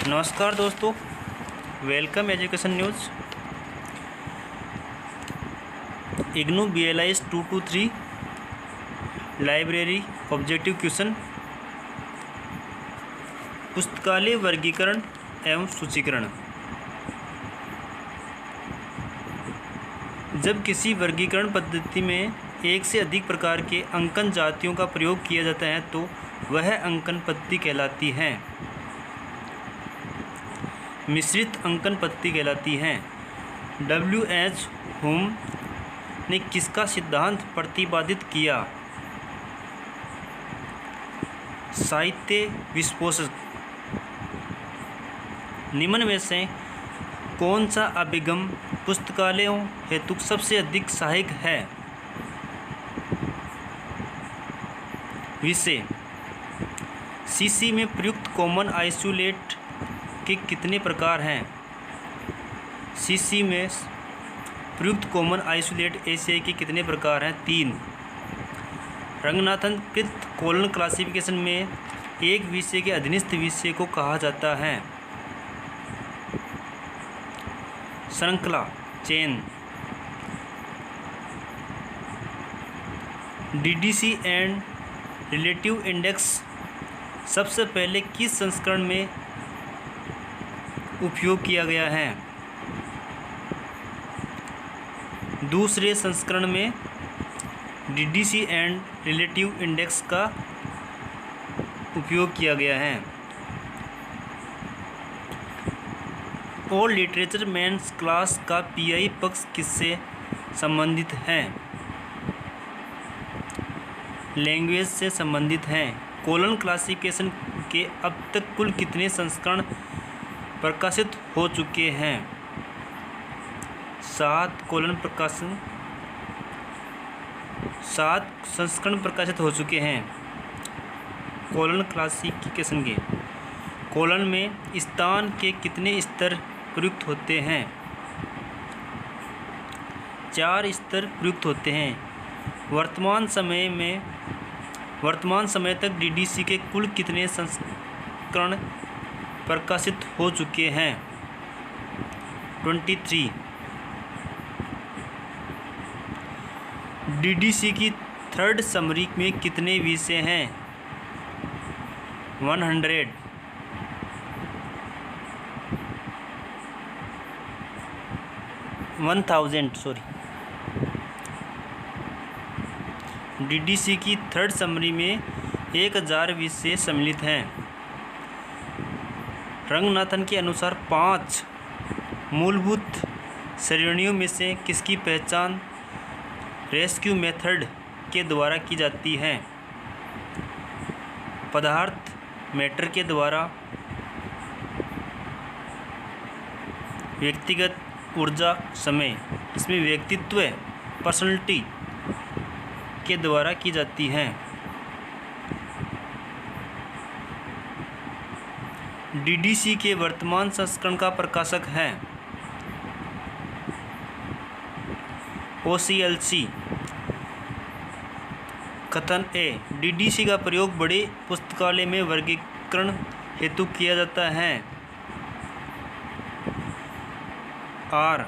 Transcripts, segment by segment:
नमस्कार दोस्तों, welcome education news. IGNOU BLIS 223 library objective question, पुस्तकालय वर्गीकरण एवं सूचीकरण। जब किसी वर्गीकरण पद्धति में एक से अधिक प्रकार के अंकन जातियों का प्रयोग किया जाता है तो वह अंकन पद्धति कहलाती है। मिश्रित अंकन पद्धति कहलाती है। WH हुम ने किसका सिद्धांत प्रतिपादित किया? साहित्य विस्फोटक। निम्न में से कौन सा अभिगम पुस्तकालयों हेतु सबसे अधिक सहायक है? विषय CC में प्रयुक्त कॉमन आइसोलेट के कितने प्रकार हैं? CC में प्रयुक्त कॉमन आइसोलेट ACI के कितने प्रकार हैं? 3। रंगनाथन कृत कॉलन क्लासिफिकेशन में एक विषय के अधीनस्थ विषय को कहा जाता है? श्रृंखला, chain. DDC and relative index सबसे पहले किस संस्करण में उपयोग किया गया है? दूसरे संस्करण में DDC एंड रिलेटिव इंडेक्स का उपयोग किया गया है। ऑल लिटरेचर मेंस क्लास का PI पक्ष किससे संबंधित है? लैंग्वेज से संबंधित है। कॉलन क्लासिफिकेशन के अब तक कुल कितने संस्करण प्रकाशित हो चुके हैं? 7 संस्करण प्रकाशित हो चुके हैं कॉलन क्लासिफिकेशन के। कॉलन में स्थान के कितने स्तर प्रयुक्त होते हैं? 4 स्तर प्रयुक्त होते हैं। वर्तमान समय तक DDC के कुल कितने संस्करण प्रकाशित हो चुके हैं? 23। DDC की थर्ड समरी में कितने विषय हैं? 1000 DDC की थर्ड समरी में 1000 विषय सम्मिलित हैं। रंगनाथन के अनुसार 5 मूलभूत श्रेणियों में से किसकी पहचान रेस्क्यू मेथड के द्वारा की जाती है? पदार्थ, मैटर के द्वारा, व्यक्तिगत, ऊर्जा, समय। इसमें व्यक्तित्व, पर्सनैलिटी के द्वारा की जाती है। DDC के वर्तमान संस्करण का प्रकाशक है OCLC। कथन A, DDC का प्रयोग बड़े पुस्तकालय में वर्गीकरण हेतु किया जाता है। R,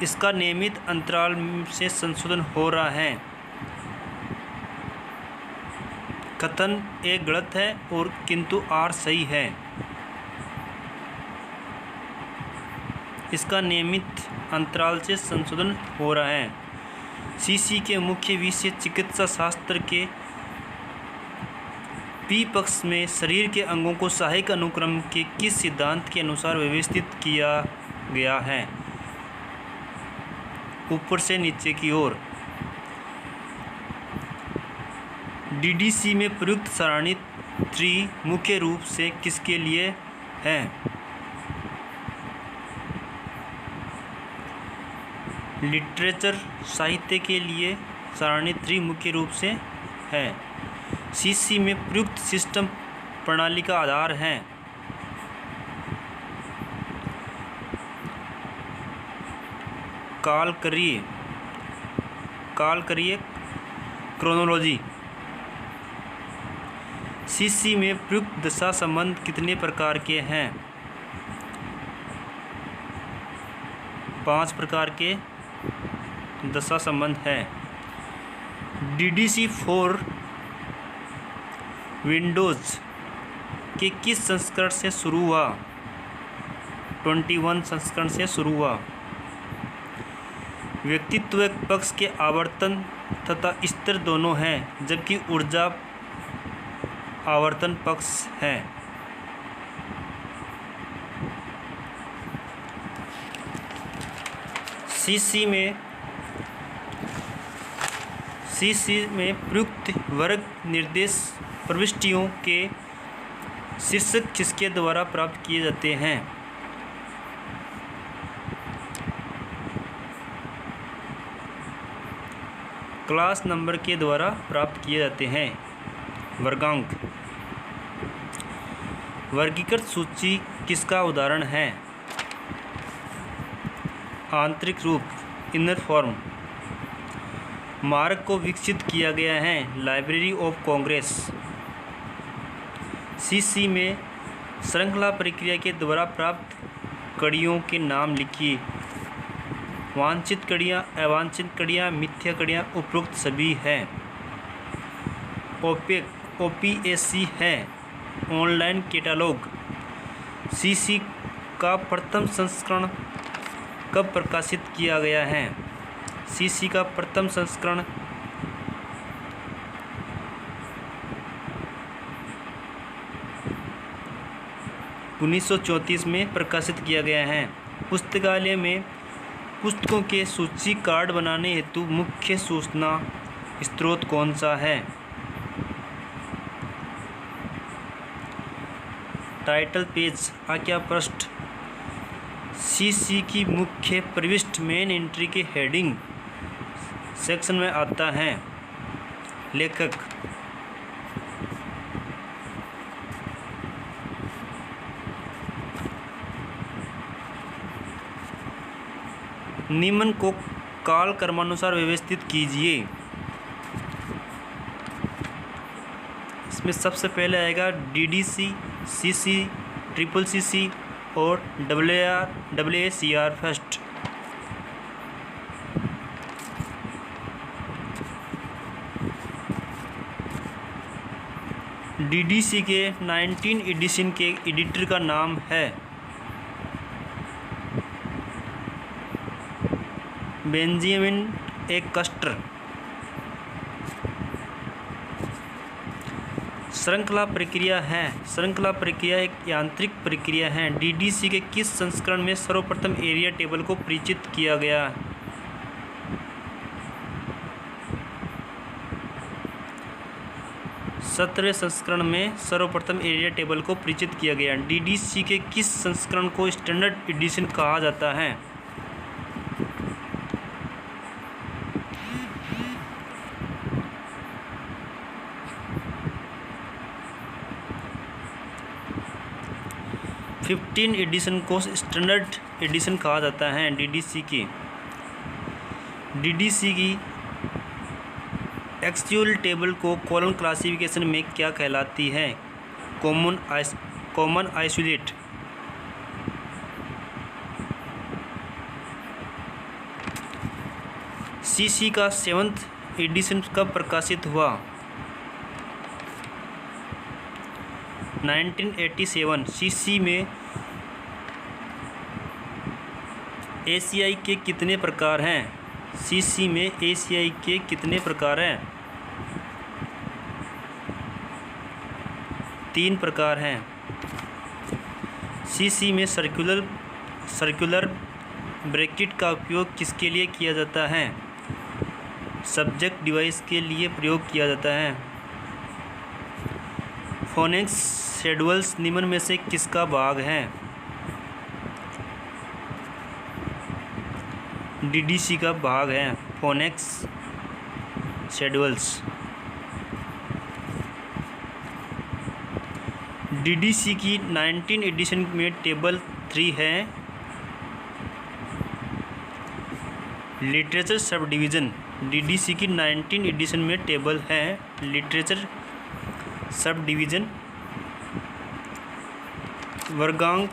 इसका नियमित अंतराल से संशोधन हो रहा है। कथन A गलत है और किंतु R सही है। इसका नियमित अंतराल से संशोधन हो रहा है। CC के मुख्य विषय चिकित्सा शास्त्र के P पक्ष में शरीर के अंगों को सहायक अनुक्रम के किस सिद्धांत के अनुसार व्यवस्थित किया गया है? ऊपर से नीचे की ओर। DDC में प्रयुक्त सारणी 3 मुख्य रूप से किसके लिए है? लिटरेचर, साहित्य के लिए सारणी 3 मुख्य रूप से है। CC में प्रयुक्त सिस्टम प्रणाली का आधार है। काल करिए क्रोनोलॉजी। CC में प्रयुक्त दशा संबंध कितने प्रकार के हैं? 5 प्रकार के दशा संबंध हैं। DDC 4 विंडोज़ के किस संस्करण से शुरू हुआ? 21 संस्करण से शुरू हुआ। व्यक्तित्व पक्ष के आवर्तन तथा स्तर दोनों हैं, जबकि ऊर्जा आवर्तन पक्ष है। CC में प्रयुक्त वर्ग निर्देश प्रविष्टियों के शीर्षक किसके द्वारा प्राप्त किए जाते हैं? क्लास नंबर के द्वारा प्राप्त किए जाते हैं। वर्गांक। वर्गीकृत सूची किसका उदाहरण है? आंतरिक रूप, इनर फॉर्म। मार्ग को विकसित किया गया है। Library of Congress. CC में श्रृंखला प्रक्रिया के द्वारा प्राप्त कड़ियों के नाम लिखिए। वांछित कड़ियाँ, अवांछित कड़ियाँ, मिथ्या कड़ियाँ, उपरोक्त सभी हैं। OPAC है ऑनलाइन कैटलॉग। CC का प्रथम संस्करण कब प्रकाशित किया गया है? CC का प्रथम संस्करण 1934 में प्रकाशित किया गया है। पुस्तकालय में पुस्तकों के सूची कार्ड बनाने हेतु मुख्य सूचना स्रोत कौन सा है? टाइटल पेज, आज्ञा पृष्ठ। CC की मुख्य प्रविष्टि मेन एंट्री के हेडिंग सेक्शन में आता है। लेखक। निम्न को काल क्रमानुसार व्यवस्थित कीजिए। इसमें सबसे पहले आएगा DDC, CC, CCC और WACR फर्स्ट। DDC के 19 एडिशन के एडिटर का नाम है बेंजामिन ए कस्टर। श्रृंखला प्रक्रिया है। श्रृंखला प्रक्रिया एक यांत्रिक प्रक्रिया है। DDC के किस संस्करण में सर्वप्रथम एरिया टेबल को परिचित किया गया? 17वें संस्करण में सर्वप्रथम एरिया टेबल को परिचित किया गया। DDC के किस संस्करण को स्टैंडर्ड एडिशन कहा जाता है? फिफ्टीन एडिशन को स्टैंडर्ड एडिशन कहा जाता है। DDC की एक्चुअल टेबल को कॉलम क्लासिफिकेशन में क्या कहलाती है? Common isolate. CC का 7th एडिशन कब प्रकाशित हुआ? 1987। CC में ACI के कितने प्रकार हैं? CC में ACI के कितने प्रकार हैं? 3 प्रकार हैं। CC में सर्कुलर ब्रैकेट का उपयोग किसके लिए किया जाता है? सब्जेक्ट डिवाइस के लिए प्रयोग किया जाता है। फोनेक्स शेड्यूल्स निम्न में से किसका भाग है? DDC का भाग है फोनेक्स शेड्यूल्स। DDC की 19 एडिशन में टेबल 3 है लिटरेचर सब डिवीज़न। DDC की 19 एडिशन में टेबल है लिटरेचर सब डिवीज़न। वर्गांक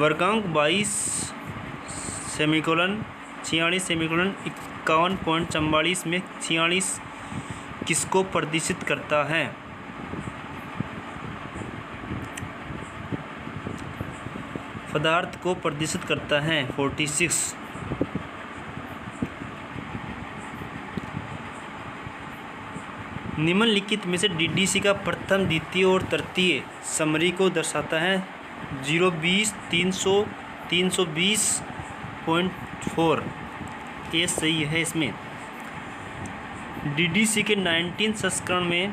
वर्गांक 22 सेमीकोलन 46 सेमीकोलन 51.44 में 46 किसको प्रदर्शित करता है? पदार्थ को प्रदर्शित करता है 46। निम्नलिखित में से DDC का प्रथम, द्वितीय और तृतीय समरी को दर्शाता है। 020 300 320.4 ये सही है। इसमें DDC के 19 संस्करण में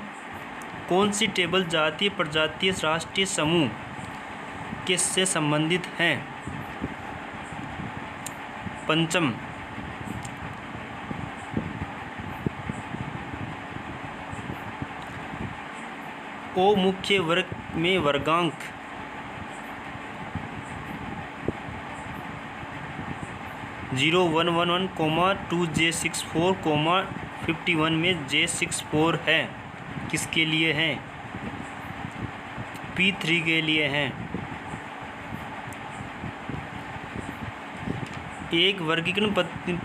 कौन सी टेबल जातीय प्रजातीय राष्ट्रीय समूह किससे संबंधित हैं? पंचम। ओ मुख्य वर्ग में वर्गांक 0111, 2J64, 51 में J64 है। किसके लिए है? P3 के लिए हैं। एक वर्गीकरण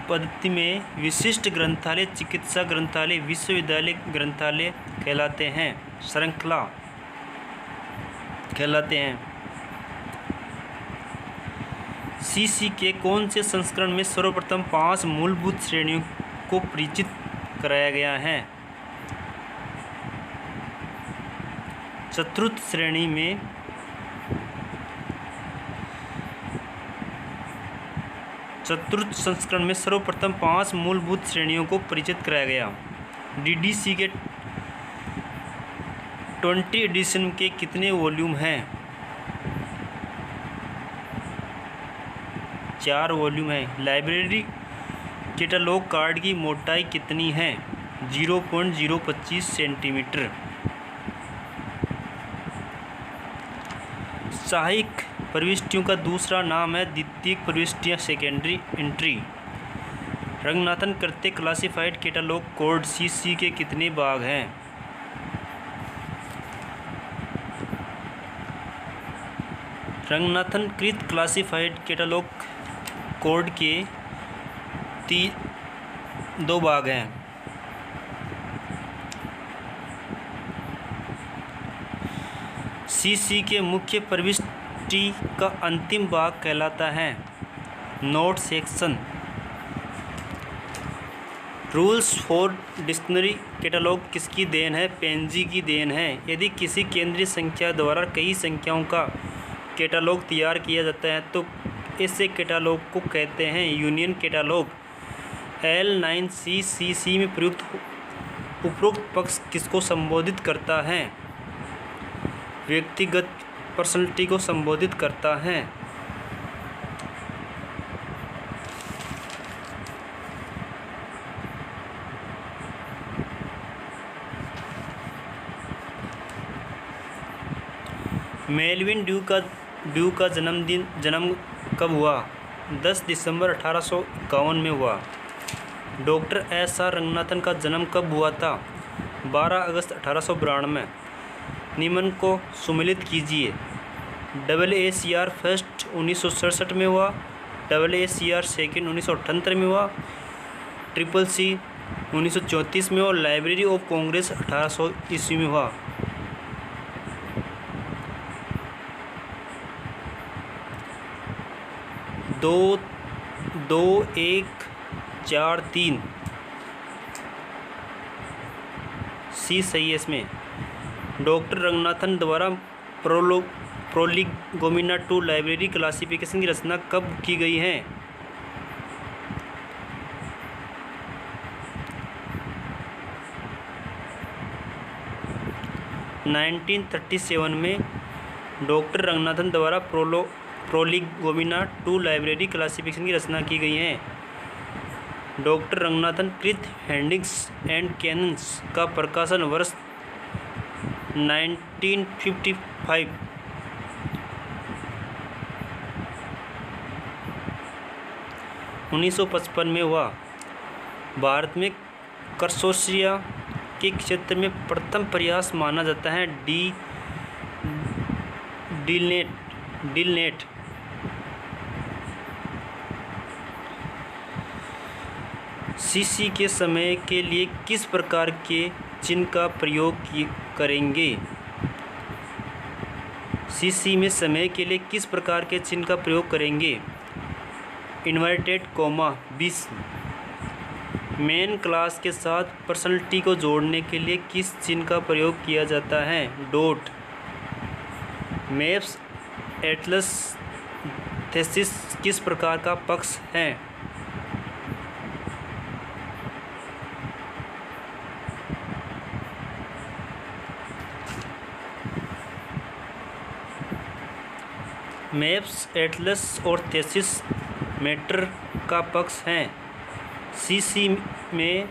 पद्धति में विशिष्ट ग्रंथालय चिकित्सा ग्रंथालय विश्वविद्यालय ग्रंथालय कहलाते हैं, श्रृंखला कहलाते हैं। CC के कौन से संस्करण में सर्वप्रथम 5 मूलभूत श्रेणियों को परिचित कराया गया है? चतुर्थ श्रेणी में चतुर्थ संस्करण में सर्वप्रथम 5 मूलभूत श्रेणियों को परिचित कराया गया। DDC के 20 एडिशन के कितने वॉल्यूम हैं? 4 वॉल्यूम हैं। लाइब्रेरी कैटलॉग कार्ड की मोटाई कितनी है? 0.025 सेंटीमीटर। सहायक प्रविष्टियों का दूसरा नाम है द्वितीयक प्रविष्टियाँ, सेकेंडरी एंट्री। रंगनाथन कृत क्लासिफाइड कैटलॉग कोड CC के कितने भाग हैं? रंगनाथन कृत क्लासिफाइड कैटलॉग कोड के 2 भाग हैं। CC के मुख्य प्रविष्टि का अंतिम भाग कहलाता है note section. Rules for dictionary catalogue किसकी देन है? पेंजी की देन है। यदि किसी केंद्रीय संख्या द्वारा कई संख्याओं का कैटलॉग तैयार किया जाता है तो ऐसे कैटलॉग को कहते हैं यूनियन कैटलॉग। L9C CC में प्रयुक्त उपरोक्त पक्ष किसको संबोधित करता है? व्यक्तिगत पर्सनलिटी को संबोधित करता है। मेलविन ड्यू का जन्म कब हुआ? 10 दिसंबर 1851 में हुआ। डॉक्टर SR रंगनाथन का जन्म कब हुआ था? 12 अगस्त 1892। निम्न को सुमेलित कीजिए। AACR फर्स्ट 1967 में हुआ, AACR सेकेंड 1978 में हुआ, CCC 1934 में और लाइब्रेरी ऑफ कांग्रेस 1800 ईस्वी में हुआ। दो 1 4 3 C सही है। इसमें डॉक्टर रंगनाथन द्वारा प्रोलिगोमिना टू लाइब्रेरी क्लासिफिकेशन की रचना कब की गई है? 1937 में डॉक्टर रंगनाथन द्वारा प्रोलिगोमिना टू लाइब्रेरी क्लासिफिकेशन की रचना की गई है। डॉक्टर रंगनाथन कृत हेडिंग्स एंड कैनन्स का प्रकाशन वर्ष 1955। उन्नीस में हुआ। भारत में कर्सोशिया के क्षेत्र में प्रथम प्रयास माना जाता है डिलनेट सीसी के समय के लिए किस प्रकार के चिन्ह का प्रयोग करेंगे? सीसी में समय के लिए किस प्रकार के चिन्ह का प्रयोग करेंगे? Inverted coma. 20 मेन क्लास के साथ पर्सनलिटी को जोड़ने के लिए किस चिन्ह का प्रयोग किया जाता है? डॉट। मैप्स एटलस थीसिस किस प्रकार का पक्ष है? मैप्स एटलस और थीसिस मैटर का पक्ष हैं। सीसी में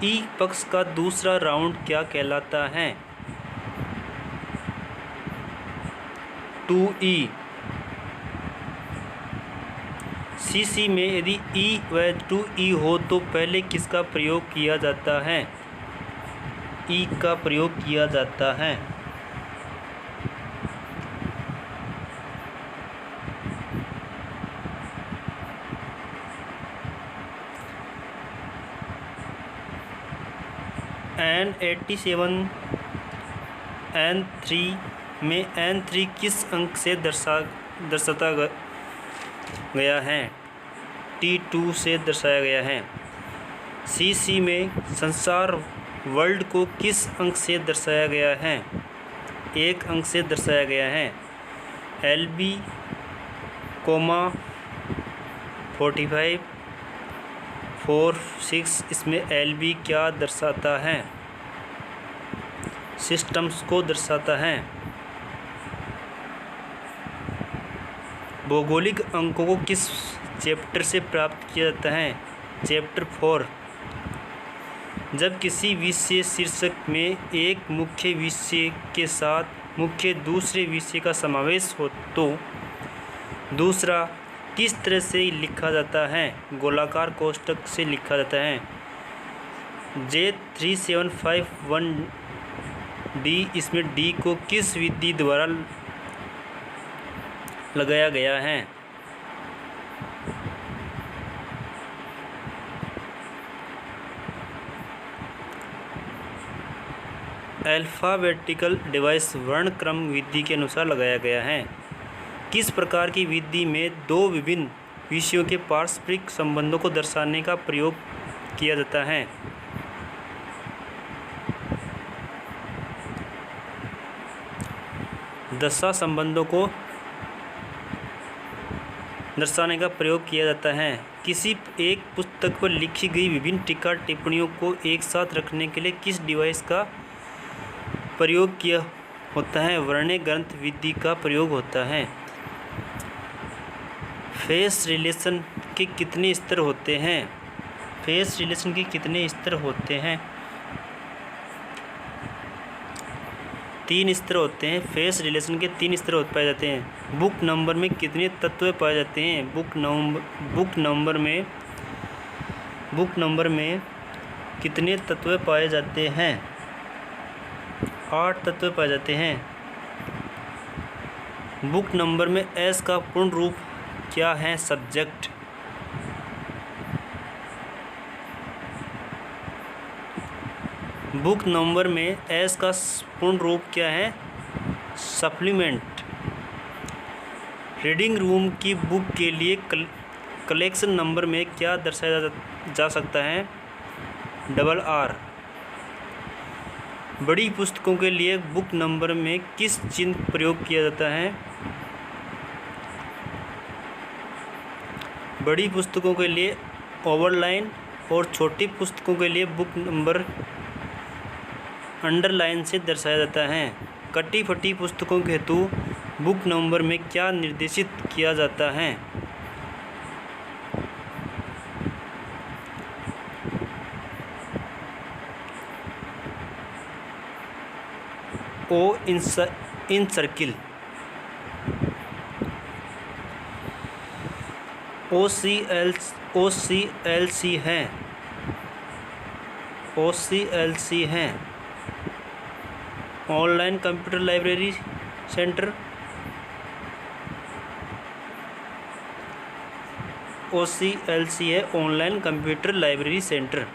ई पक्ष का दूसरा राउंड क्या कहलाता है? 2E। सीसी में यदि ई व 2E हो तो पहले किसका प्रयोग किया जाता है? ई का प्रयोग किया जाता है। N87 N3 में N3 किस अंक से दर्शाता गया है? T2 से दर्शाया गया है। सीसी में संसार वर्ल्ड को किस अंक से दर्शाया गया है? 1 अंक से दर्शाया गया है। LB, 45 4 6 इसमें LB क्या दर्शाता है? सिस्टम्स को दर्शाता है। भौगोलिक अंकों को किस चैप्टर से प्राप्त किया जाता है? चैप्टर 4। जब किसी विषय शीर्षक में एक मुख्य विषय के साथ मुख्य दूसरे विषय का समावेश हो तो दूसरा किस तरह से लिखा जाता है? गोलाकार कोष्ठक से लिखा जाता है। J3751D इसमें D को किस विधि द्वारा लगाया गया है? अल्फ़ाबेटिकल डिवाइस वर्णक्रम विधि के अनुसार लगाया गया है। किस प्रकार की विधि में दो विभिन्न विषयों के पारस्परिक संबंधों को दर्शाने का प्रयोग किया जाता है? दशा संबंधों को दर्शाने का प्रयोग किया जाता है। किसी एक पुस्तक पर लिखी गई विभिन्न टीका टिप्पणियों को एक साथ रखने के लिए किस डिवाइस का प्रयोग किया होता है? वर्ण्य ग्रंथ विधि का प्रयोग होता है। फेस रिलेशन के कितने स्तर होते हैं? फेस रिलेशन के कितने स्तर होते हैं? 3 स्तर होते हैं। फेस रिलेशन के 3 स्तर पाए जाते हैं। बुक नंबर में कितने तत्व पाए जाते हैं? बुक नंबर में कितने तत्व पाए जाते हैं? 8 तत्व पाए जाते हैं। बुक नंबर में एस का पूर्ण रूप क्या है? सब्जेक्ट। बुक नंबर में एस का पूर्ण रूप क्या है? सप्लीमेंट। रीडिंग रूम की बुक के लिए कलेक्शन नंबर में क्या दर्शाया जा सकता है? RR। बड़ी पुस्तकों के लिए बुक नंबर में किस चिन्ह प्रयोग किया जाता है? बड़ी पुस्तकों के लिए ओवरलाइन और छोटी पुस्तकों के लिए बुक नंबर अंडरलाइन से दर्शाया जाता है। कटी फटी पुस्तकों के हेतु बुक नंबर में क्या निर्देशित किया जाता है? O इन सर्किल। OCLC हैं। Online computer library centre. OCLC है ऑनलाइन कंप्यूटर लाइब्रेरी सेंटर।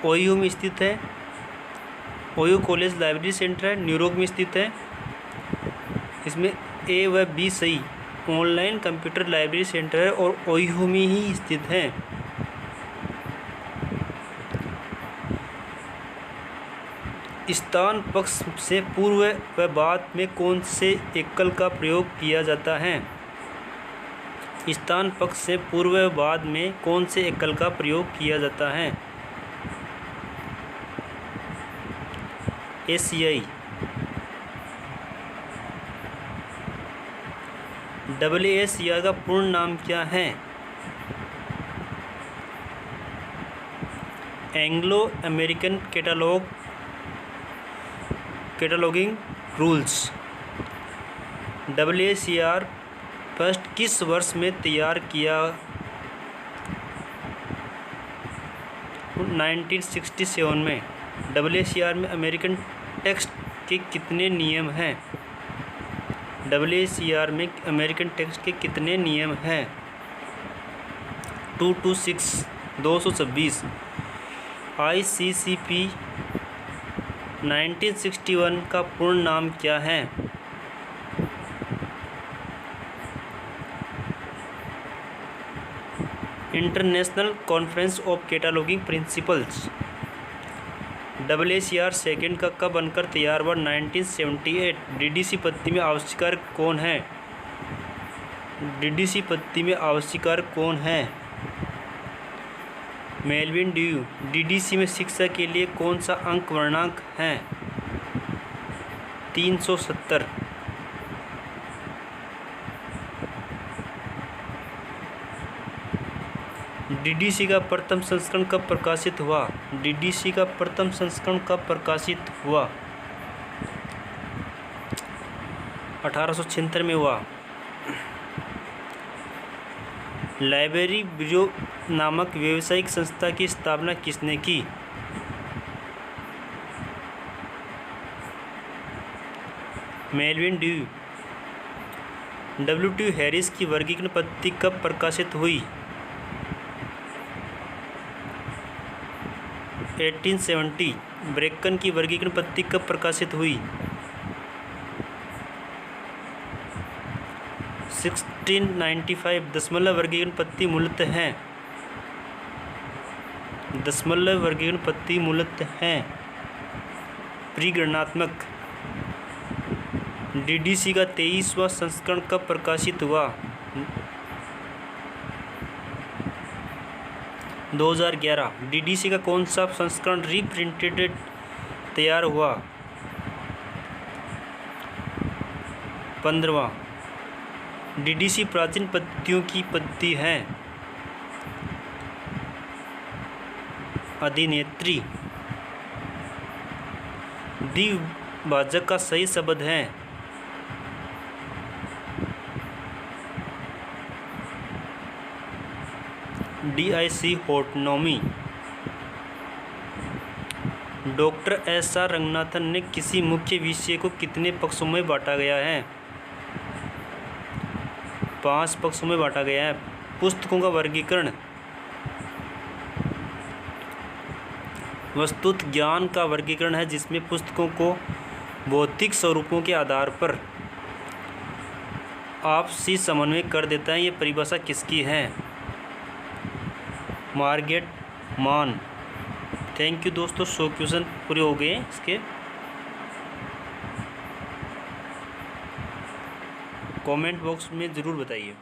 ओयू में स्थित है, ओयू कॉलेज लाइब्रेरी सेंटर है, न्यूयॉर्क में स्थित है। इसमें ए व बी सही, ऑनलाइन कंप्यूटर लाइब्रेरी सेंटर है और ओयू में ही स्थित है। स्थान पक्ष से पूर्व व बाद में कौन से एकल का प्रयोग किया जाता है? स्थान पक्ष से पूर्व व बाद में कौन से एकल का प्रयोग किया जाता है? ACI। WACR का पूर्ण नाम क्या है? Anglo American cataloguing rules. WACR first किस वर्ष में तैयार किया? 1967 में। WACR में अमेरिकन टेक्स्ट के कितने नियम हैं? WACR में अमेरिकन टेक्स्ट के कितने नियम हैं? 226 226। ICCP 1961 का पूर्ण नाम क्या है? International conference of cataloguing principles. WACR second का कब बनकर तैयार हुआ? 1978। DDC पत्ती में आविष्कार कौन है? DDC पत्ती में आविष्कार कौन है? Melvin due. DDC में शिक्षा के लिए कौन सा अंक वर्णांक है? 370। DDC का प्रथम संस्करण कब प्रकाशित हुआ? DDC का प्रथम संस्करण कब प्रकाशित हुआ? 1876 में हुआ। लाइब्रेरी ब्यूरो नामक व्यावसायिक संस्था की स्थापना किसने की? Melvin due. WT हैरिस की वर्गीकरण पत्ती कब प्रकाशित हुई? 1870। ब्रेकन की वर्गीकरण पत्ती कब प्रकाशित हुई? 1695। दशमलव वर्गीकरण पत्ती मूलतः है। दशमलव वर्गीकरण पत्ती मूलतः है परिगणनात्मक। DDC का 23वां संस्करण कब प्रकाशित हुआ? 2011। DDC का कौन सा संस्करण रीप्रिंटेड तैयार हुआ? 15वां। DDC प्राचीन पत्तियों की पत्ती है। अधिनेत्री। द्विभाजक का सही शब्द है। DIC autonomy. Doctor SR Ranganathan ने किसी मुख्य विषय को कितने पक्षों में बांटा गया है? 5 पक्षों में बांटा गया है। पुस्तकों का वर्गीकरण। वस्तुत ज्ञान का वर्गीकरण है जिसमें पुस्तकों को भौतिक स्वरूपों के आधार पर आपसी समन्वय कर देता है। ये परिभाषा किसकी है? मार्गेट मान। थैंक यू दोस्तों, 100 क्वेश्चन पूरे हो गए इसके। कमेंट बॉक्स में ज़रूर बताइए।